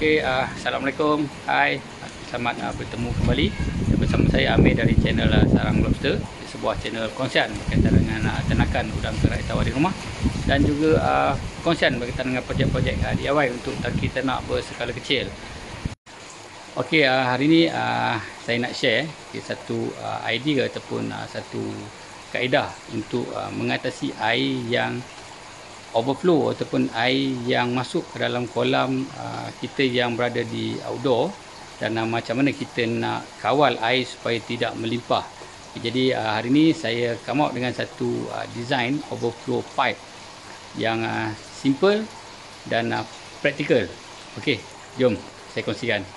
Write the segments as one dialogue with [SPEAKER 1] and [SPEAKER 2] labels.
[SPEAKER 1] Assalamualaikum. Hai, selamat bertemu kembali bersama saya Amir dari channel Sarang Lobster, sebuah channel kongsian berkaitan dengan ternakan udang kerak tawar di rumah dan juga kongsian berkaitan dengan projek-projek DIY untuk tangki ternak berskala kecil. Okey, hari ini saya nak share satu idea ataupun satu kaedah untuk mengatasi air yang overflow ataupun air yang masuk ke dalam kolam kita yang berada di outdoor, dan macam mana kita nak kawal air supaya tidak melimpah. Jadi hari ini saya come out dengan satu design overflow pipe yang simple dan praktikal. Okey, jom saya kongsikan.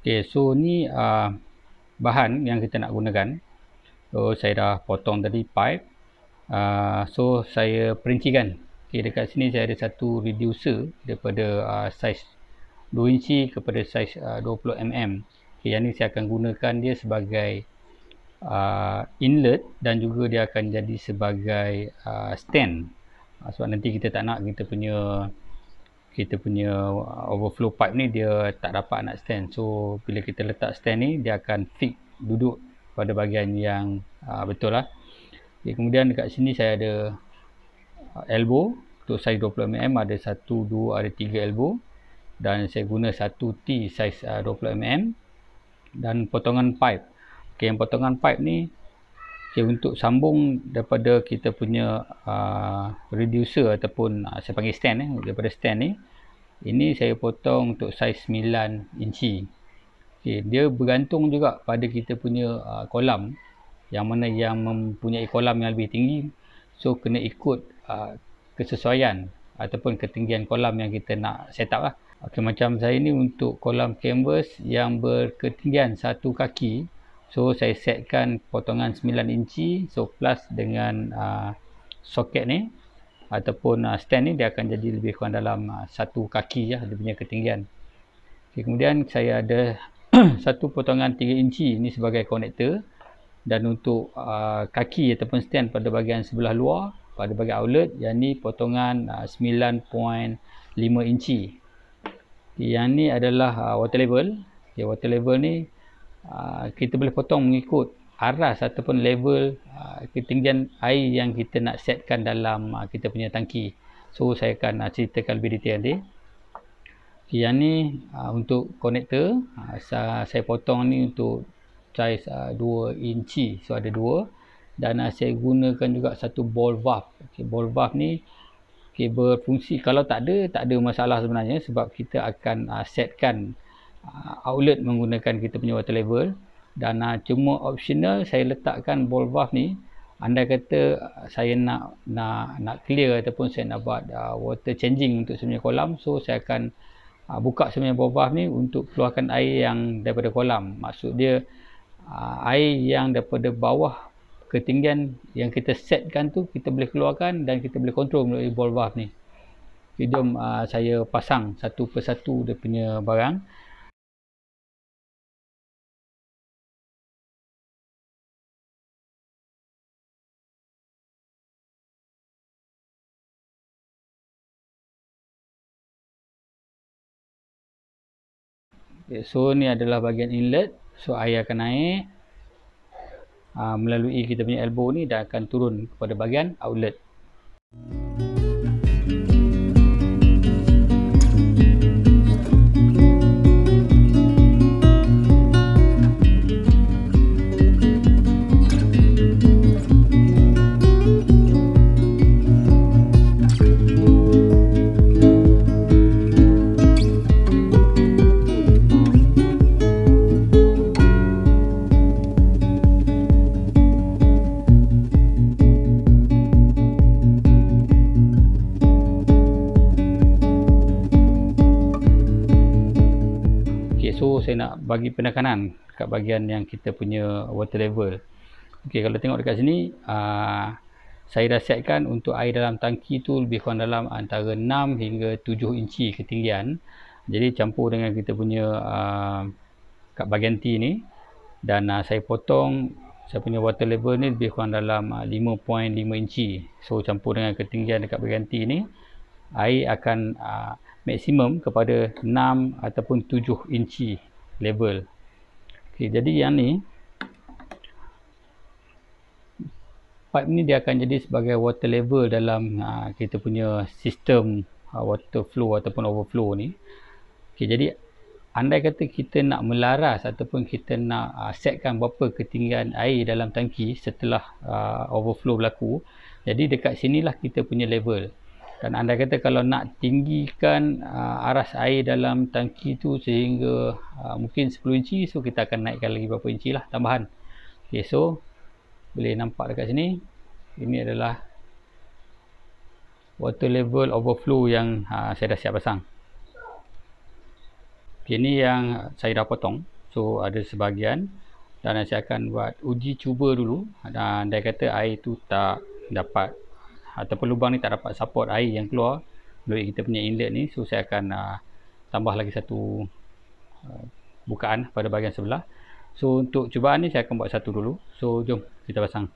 [SPEAKER 1] Okey, so ni bahan yang kita nak gunakan. So saya dah potong tadi pipe. So saya perincikan. Okey, dekat sini saya ada satu reducer daripada saiz 2 inci kepada saiz 20 mm. Okey, yang ni saya akan gunakan dia sebagai inlet dan juga dia akan jadi sebagai stand. Sebab nanti kita tak nak kita punya overflow pipe ni dia tak dapat nak stand. So bila kita letak stand ni dia akan fix duduk pada bahagian yang betul lah. Okay, kemudian dekat sini saya ada elbow untuk saiz 20 mm, ada 1, 2, ada 3 elbow, dan saya guna 1 T saiz 20 mm dan potongan pipe. Okay, yang potongan pipe ni untuk sambung daripada kita punya reducer ataupun saya panggil stand daripada stand ni, ini saya potong untuk saiz 9 inci. Okay, dia bergantung juga pada kita punya kolam, yang mana yang mempunyai kolam yang lebih tinggi, so kena ikut kesesuaian ataupun ketinggian kolam yang kita nak set up lah. Okay, macam saya ni untuk kolam canvas yang berketinggian 1 kaki, so saya setkan potongan 9 inci, so plus dengan soket ni ataupun stand ni dia akan jadi lebih kurang dalam 1 kaki ya, dia punya ketinggian. Okay, kemudian saya ada satu potongan 3 inci ni sebagai konektor, dan untuk kaki ataupun stand pada bahagian sebelah luar pada bahagian outlet, yang ni potongan 9.5 inci. Okay, yang ni adalah water level. Okay, water level ni kita boleh potong mengikut aras ataupun level ketinggian air yang kita nak setkan dalam kita punya tangki. So saya akan ceritakan lebih detail nanti. Okay, yang ni untuk konektor, saya potong ni untuk saiz 2 inci, so ada 2, dan saya gunakan juga satu ball valve. Okay, ball valve ni berfungsi, kalau tak ada masalah sebenarnya, sebab kita akan setkan outlet menggunakan kita punya water level, dan cuma optional saya letakkan ball valve ni andai kata saya nak clear ataupun saya nak buat water changing untuk sebenarnya kolam. So saya akan buka sebenarnya ball valve ni untuk keluarkan air yang daripada kolam. Maksud dia air yang daripada bawah ketinggian yang kita setkan tu kita boleh keluarkan dan kita boleh kontrol melalui ball valve ni. Okay, jom saya pasang satu persatu dia punya barang. Okay, so ni adalah bahagian inlet. So air akan naik melalui kita punya elbow ni dan akan turun kepada bahagian outlet. Okay, so saya nak bagi penekanan kat bahagian yang kita punya water level. Okay, kalau tengok dekat sini, saya dah setkan untuk air dalam tangki tu lebih kurang dalam antara 6 hingga 7 inci ketinggian. Jadi campur dengan kita punya kat bahagian T ni, dan saya potong saya punya water level ni lebih kurang dalam 5.5 inci. So campur dengan ketinggian dekat bahagian T ni, air akan maksimum kepada 6 ataupun 7 inci level. Okay, jadi yang ni pipe ni dia akan jadi sebagai water level dalam kita punya sistem water flow ataupun overflow ni. Okay, jadi andai kata kita nak melaras ataupun kita nak setkan berapa ketinggian air dalam tangki setelah overflow berlaku, jadi dekat sinilah kita punya level. Dan andai kata kalau nak tinggikan aras air dalam tangki tu sehingga mungkin 10 inci, so kita akan naikkan lagi berapa inci lah tambahan. Okay, so boleh nampak dekat sini, ini adalah water level overflow yang saya dah siap pasang. Okay, ini yang saya dah potong. So ada sebahagian, dan saya akan buat uji cuba dulu. Dan dia kata air tu tak dapat, ataupun lubang ni tak dapat support air yang keluar melalui kita punya inlet ni. So saya akan tambah lagi satu bukaan pada bahagian sebelah. So untuk cubaan ni saya akan buat satu dulu. So jom kita pasang.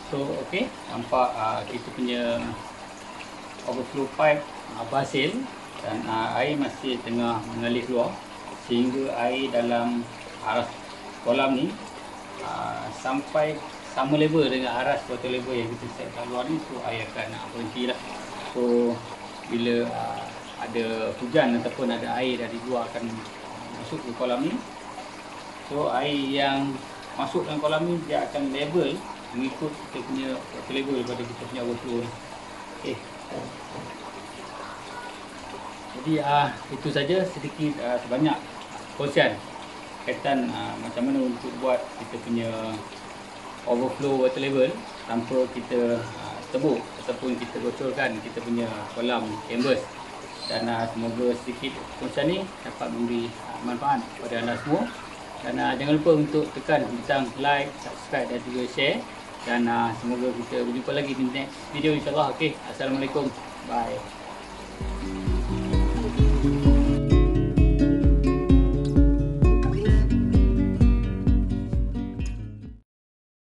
[SPEAKER 1] So okey, nampak kita punya overflow pipe berhasil, dan air masih tengah mengalir keluar, sehingga air dalam aras kolam ni sampai sama level dengan aras water level yang kita set kat luar ni. So air akan berhenti lah. So bila ada hujan ataupun ada air dari luar akan masuk ke kolam ni, so air yang masuk dalam kolam ni dia akan level mengikut kita punya water level daripada kita punya overflow ni. Okay. Jadi itu saja sedikit sebanyak kongsian kaitan macam mana untuk buat kita punya overflow water level tanpa kita tebuk ataupun kita bocorkan kita punya kolam canvas. Dan semoga sedikit kongsian ni dapat memberi manfaat kepada anda semua. Dan jangan lupa untuk tekan butang like, subscribe dan juga share. Dan semoga kita berjumpa lagi di next video insyaAllah. Okay. Assalamualaikum. Bye.